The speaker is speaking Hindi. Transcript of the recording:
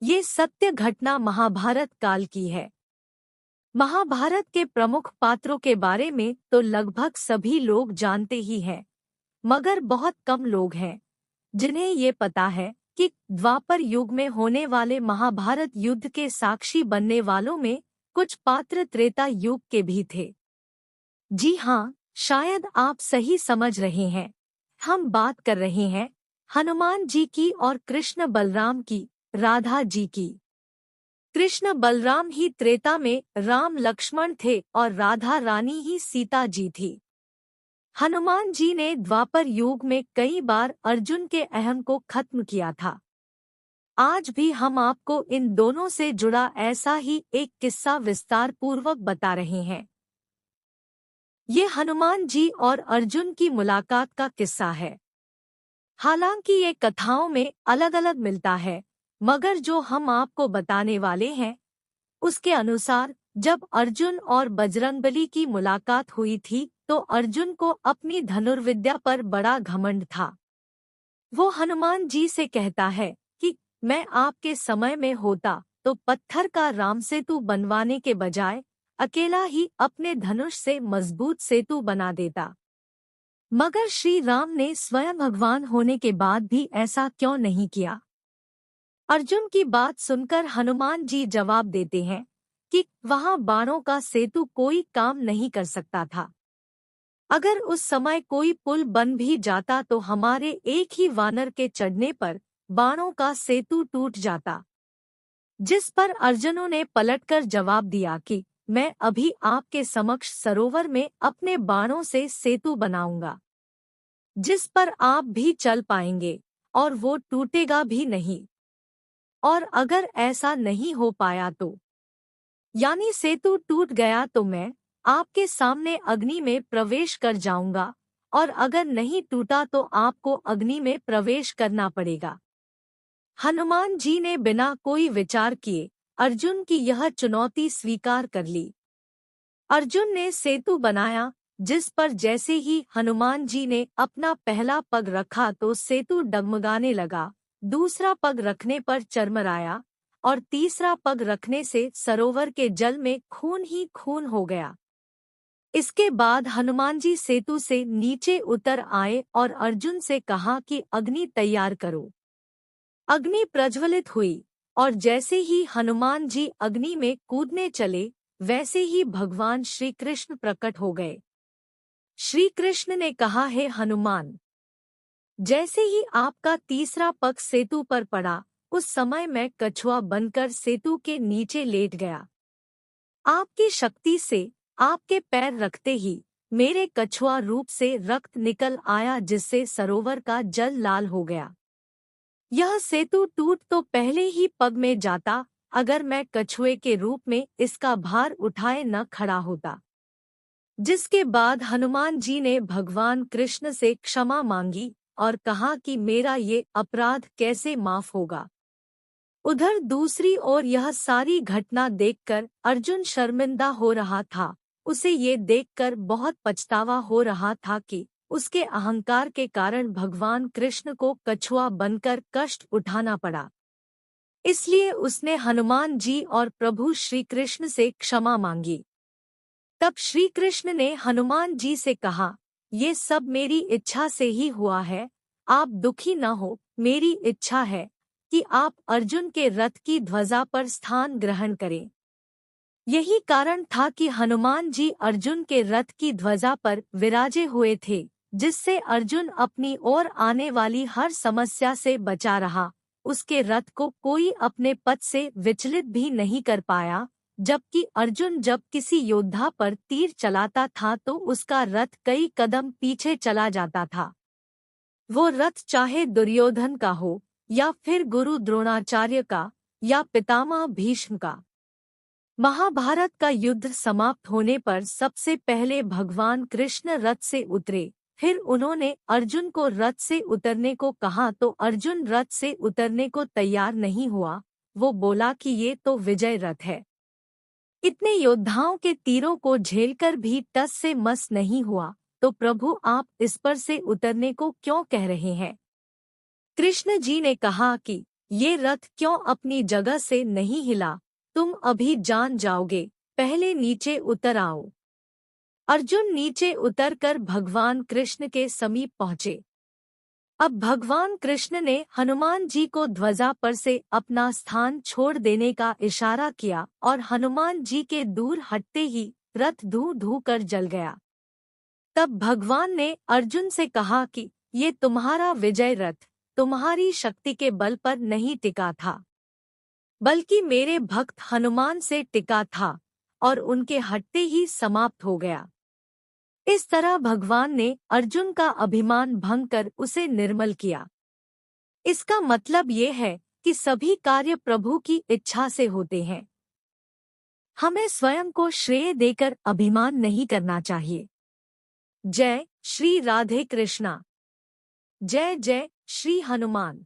ये सत्य घटना महाभारत काल की है। महाभारत के प्रमुख पात्रों के बारे में तो लगभग सभी लोग जानते ही हैं, मगर बहुत कम लोग हैं जिन्हें ये पता है कि द्वापर युग में होने वाले महाभारत युद्ध के साक्षी बनने वालों में कुछ पात्र त्रेता युग के भी थे। जी हाँ, शायद आप सही समझ रहे हैं। हम बात कर रहे हैं हनुमान जी की और कृष्ण बलराम की, राधा जी की। कृष्ण बलराम ही त्रेता में राम लक्ष्मण थे और राधा रानी ही सीता जी थी। हनुमान जी ने द्वापर युग में कई बार अर्जुन के अहम को खत्म किया था। आज भी हम आपको इन दोनों से जुड़ा ऐसा ही एक किस्सा विस्तार पूर्वक बता रहे हैं। ये हनुमान जी और अर्जुन की मुलाकात का किस्सा है। हालांकि ये कथाओं में अलग अलग मिलता है, मगर जो हम आपको बताने वाले हैं उसके अनुसार जब अर्जुन और बजरंगबली की मुलाकात हुई थी तो अर्जुन को अपनी धनुर्विद्या पर बड़ा घमंड था। वो हनुमान जी से कहता है कि मैं आपके समय में होता तो पत्थर का राम सेतु बनवाने के बजाय अकेला ही अपने धनुष से मजबूत सेतु बना देता। मगर श्री राम ने स्वयं भगवान होने के बाद भी ऐसा क्यों नहीं किया? अर्जुन की बात सुनकर हनुमान जी जवाब देते हैं कि वहां बाणों का सेतु कोई काम नहीं कर सकता था। अगर उस समय कोई पुल बन भी जाता तो हमारे एक ही वानर के चढ़ने पर बाणों का सेतु टूट जाता। जिस पर अर्जुनों ने पलटकर जवाब दिया कि मैं अभी आपके समक्ष सरोवर में अपने बाणों से सेतु बनाऊंगा, जिस पर आप भी चल पाएंगे और वो टूटेगा भी नहीं। और अगर ऐसा नहीं हो पाया तो, यानी सेतु टूट गया, तो मैं आपके सामने अग्नि में प्रवेश कर जाऊंगा, और अगर नहीं टूटा तो आपको अग्नि में प्रवेश करना पड़ेगा। हनुमान जी ने बिना कोई विचार किए अर्जुन की यह चुनौती स्वीकार कर ली। अर्जुन ने सेतु बनाया, जिस पर जैसे ही हनुमान जी ने अपना पहला पग रखा तो सेतु डगमगाने लगा, दूसरा पग रखने पर चरमराया और तीसरा पग रखने से सरोवर के जल में खून ही खून हो गया। इसके बाद हनुमान जी सेतु से नीचे उतर आए और अर्जुन से कहा कि अग्नि तैयार करो। अग्नि प्रज्वलित हुई और जैसे ही हनुमान जी अग्नि में कूदने चले, वैसे ही भगवान श्री कृष्ण प्रकट हो गए। श्री कृष्ण ने कहा, हे हनुमान, जैसे ही आपका तीसरा पग सेतु पर पड़ा, उस समय मैं कछुआ बनकर सेतु के नीचे लेट गया। आपकी शक्ति से आपके पैर रखते ही मेरे कछुआ रूप से रक्त निकल आया, जिससे सरोवर का जल लाल हो गया। यह सेतु टूट तो पहले ही पग में जाता अगर मैं कछुए के रूप में इसका भार उठाए न खड़ा होता। जिसके बाद हनुमान जी ने भगवान कृष्ण से क्षमा मांगी और कहा कि मेरा ये अपराध कैसे माफ होगा। उधर दूसरी ओर यह सारी घटना देखकर अर्जुन शर्मिंदा हो रहा था। उसे ये देखकर बहुत पछतावा हो रहा था कि उसके अहंकार के कारण भगवान कृष्ण को कछुआ बनकर कष्ट उठाना पड़ा। इसलिए उसने हनुमान जी और प्रभु श्री कृष्ण से क्षमा मांगी। तब श्री कृष्ण ने हनुमान जी से कहा, ये सब मेरी इच्छा से ही हुआ है, आप दुखी न हो। मेरी इच्छा है कि आप अर्जुन के रथ की ध्वजा पर स्थान ग्रहण करें। यही कारण था कि हनुमान जी अर्जुन के रथ की ध्वजा पर विराजे हुए थे, जिससे अर्जुन अपनी ओर आने वाली हर समस्या से बचा रहा। उसके रथ को कोई अपने पथ से विचलित भी नहीं कर पाया, जबकि अर्जुन जब किसी योद्धा पर तीर चलाता था तो उसका रथ कई कदम पीछे चला जाता था। वो रथ चाहे दुर्योधन का हो या फिर गुरु द्रोणाचार्य का या पितामह भीष्म का। महाभारत का युद्ध समाप्त होने पर सबसे पहले भगवान कृष्ण रथ से उतरे। फिर उन्होंने अर्जुन को रथ से उतरने को कहा तो अर्जुन रथ से उतरने को तैयार नहीं हुआ। वो बोला कि ये तो विजय रथ है, इतने योद्धाओं के तीरों को झेलकर भी टस से मस नहीं हुआ, तो प्रभु आप इस पर से उतरने को क्यों कह रहे हैं? कृष्ण जी ने कहा कि ये रथ क्यों अपनी जगह से नहीं हिला? तुम अभी जान जाओगे, पहले नीचे उतर आओ। अर्जुन नीचे उतरकर भगवान कृष्ण के समीप पहुँचे। अब भगवान कृष्ण ने हनुमान जी को ध्वजा पर से अपना स्थान छोड़ देने का इशारा किया और हनुमान जी के दूर हटते ही रथ धू धू कर जल गया। तब भगवान ने अर्जुन से कहा कि ये तुम्हारा विजय रथ तुम्हारी शक्ति के बल पर नहीं टिका था, बल्कि मेरे भक्त हनुमान से टिका था और उनके हटते ही समाप्त हो गया। इस तरह भगवान ने अर्जुन का अभिमान भंग कर उसे निर्मल किया। इसका मतलब ये है कि सभी कार्य प्रभु की इच्छा से होते हैं। हमें स्वयं को श्रेय देकर अभिमान नहीं करना चाहिए। जय श्री राधे कृष्णा। जय जय श्री हनुमान।